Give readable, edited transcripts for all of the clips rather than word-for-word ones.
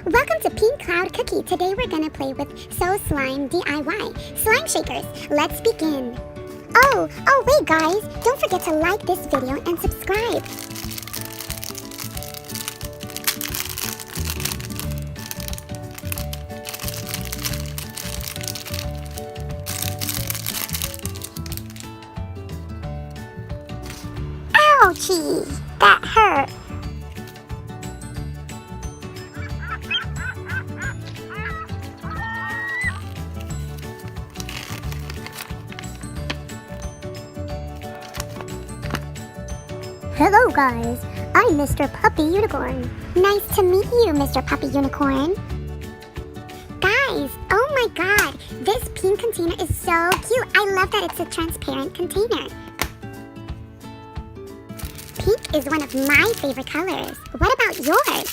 Welcome to Pink Cloud Cookie. Today we're gonna play with So Slime DIY slime shakers. Let's begin. Oh wait guys, don't forget to like this video and subscribe. Ouchie, that hurt. Hello guys, I'm Mr. Puppy Unicorn. Nice to meet you, Mr. Puppy Unicorn. Guys, oh my god, this pink container is so cute. I love that it's a transparent container. Pink is one of my favorite colors. What about yours?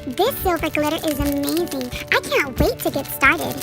This silver glitter is amazing. I can't wait to get started.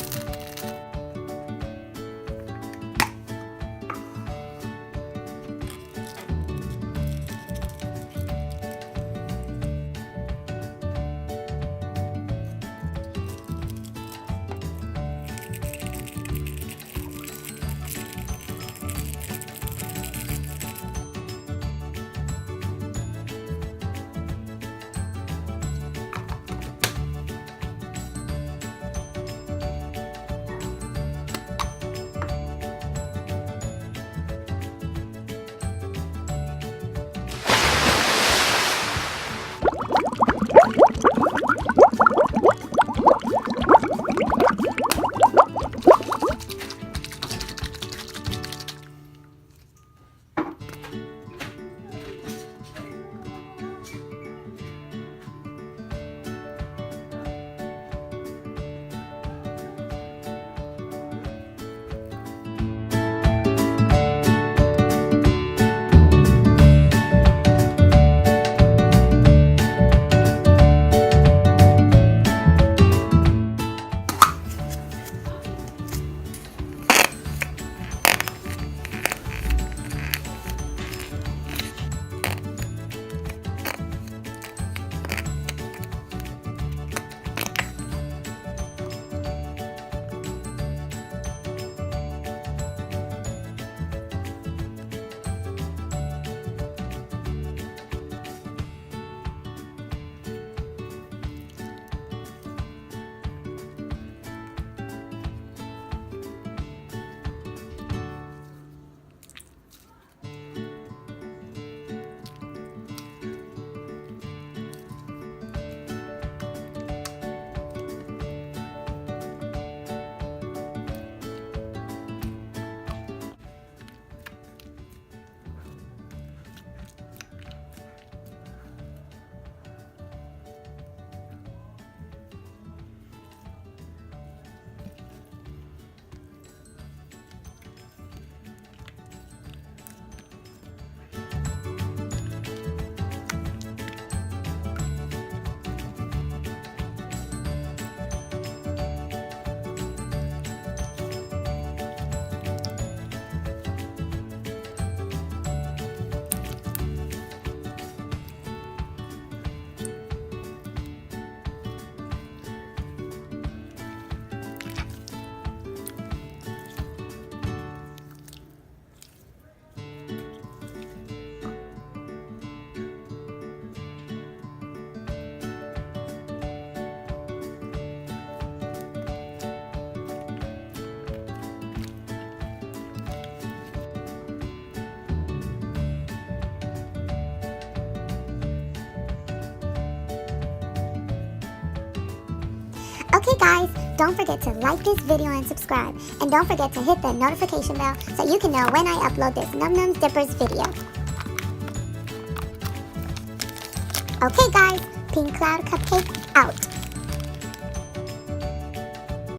Okay guys, don't forget to like this video and subscribe. And don't forget to hit the notification bell so you can know when I upload this Num Nums Dippers video. Okay guys, Pink Cloud Cupcake out.